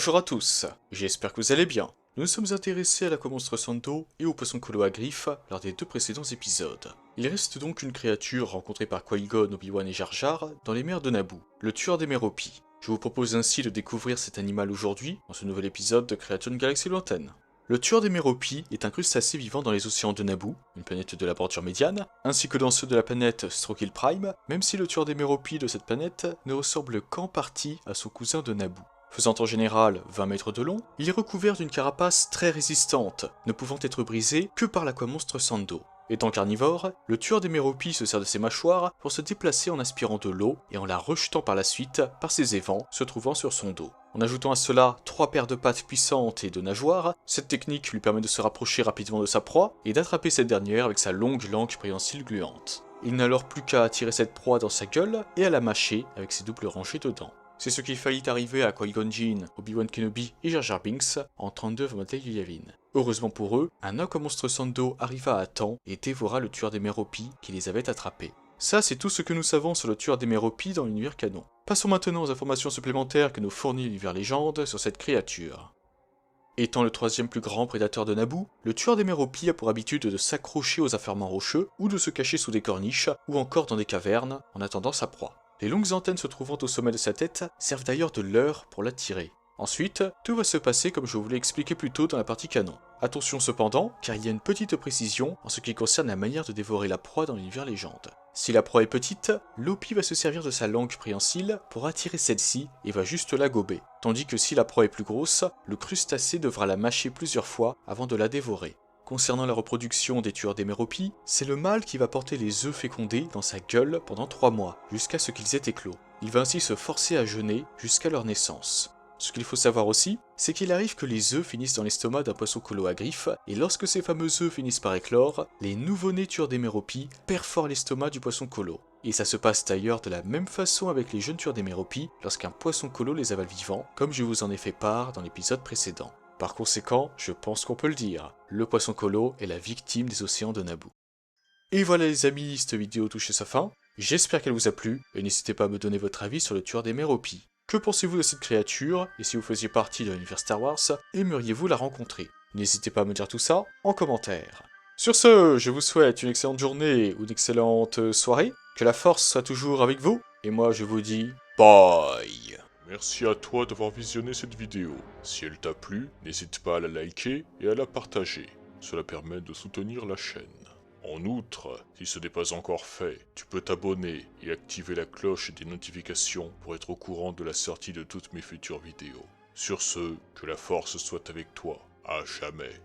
Bonjour à tous, j'espère que vous allez bien. Nous nous sommes intéressés à l'Aquamonstre Sando et au poisson colo à griffes lors des deux précédents épisodes. Il reste donc une créature rencontrée par Qui-Gon, Obi-Wan et Jar Jar dans les mers de Naboo, le tueur des Méropi. Je vous propose ainsi de découvrir cet animal aujourd'hui dans ce nouvel épisode de Créatures d'une galaxie lointaine. Le tueur des Méropi est un crustacé vivant dans les océans de Naboo, une planète de la bordure médiane, ainsi que dans ceux de la planète Strokil Prime, même si le tueur des Méropi de cette planète ne ressemble qu'en partie à son cousin de Naboo. Faisant en général 20 mètres de long, il est recouvert d'une carapace très résistante, ne pouvant être brisée que par l'aquamonstre Sando. Étant carnivore, le tueur des Méropi se sert de ses mâchoires pour se déplacer en aspirant de l'eau et en la rejetant par la suite par ses évents se trouvant sur son dos. En ajoutant à cela 3 paires de pattes puissantes et de nageoires, cette technique lui permet de se rapprocher rapidement de sa proie et d'attraper cette dernière avec sa longue langue préhensile gluante. Il n'a alors plus qu'à attirer cette proie dans sa gueule et à la mâcher avec ses doubles rangées de dents. C'est ce qu'il faillit arriver à Qui-Gon Jinn, Obi-Wan Kenobi et Jar Jar Binks en 32 Modèle Yavin. Heureusement pour eux, un Aquamonstre Sando arriva à temps et dévora le tueur des Méropi qui les avait attrapés. Ça, c'est tout ce que nous savons sur le tueur des Méropi dans l'univers canon. Passons maintenant aux informations supplémentaires que nous fournit l'univers légende sur cette créature. Étant le troisième plus grand prédateur de Naboo, le tueur des Méropi a pour habitude de s'accrocher aux affairements rocheux ou de se cacher sous des corniches ou encore dans des cavernes en attendant sa proie. Les longues antennes se trouvant au sommet de sa tête servent d'ailleurs de leurre pour l'attirer. Ensuite, tout va se passer comme je vous l'ai expliqué plus tôt dans la partie canon. Attention cependant, car il y a une petite précision en ce qui concerne la manière de dévorer la proie dans l'univers légende. Si la proie est petite, l'Opi va se servir de sa langue préhensile pour attirer celle-ci et va juste la gober. Tandis que si la proie est plus grosse, le crustacé devra la mâcher plusieurs fois avant de la dévorer. Concernant la reproduction des tueurs des Méropi, c'est le mâle qui va porter les œufs fécondés dans sa gueule pendant 3 mois, jusqu'à ce qu'ils aient éclos. Il va ainsi se forcer à jeûner jusqu'à leur naissance. Ce qu'il faut savoir aussi, c'est qu'il arrive que les œufs finissent dans l'estomac d'un poisson colo à griffes, et lorsque ces fameux œufs finissent par éclore, les nouveau-nés tueurs des Méropi perforent l'estomac du poisson colo. Et ça se passe d'ailleurs de la même façon avec les jeunes tueurs des Méropi lorsqu'un poisson colo les avale vivants, comme je vous en ai fait part dans l'épisode précédent. Par conséquent, je pense qu'on peut le dire, le poisson colo est la victime des océans de Naboo. Et voilà les amis, cette vidéo touche à sa fin, j'espère qu'elle vous a plu, et n'hésitez pas à me donner votre avis sur le tueur des Méropi. Que pensez-vous de cette créature, et si vous faisiez partie de l'univers Star Wars, aimeriez-vous la rencontrer? N'hésitez pas à me dire tout ça en commentaire. Sur ce, je vous souhaite une excellente journée ou une excellente soirée, que la force soit toujours avec vous, et moi je vous dis bye. Merci à toi d'avoir visionné cette vidéo. Si elle t'a plu, n'hésite pas à la liker et à la partager. Cela permet de soutenir la chaîne. En outre, si ce n'est pas encore fait, tu peux t'abonner et activer la cloche des notifications pour être au courant de la sortie de toutes mes futures vidéos. Sur ce, que la force soit avec toi, à jamais.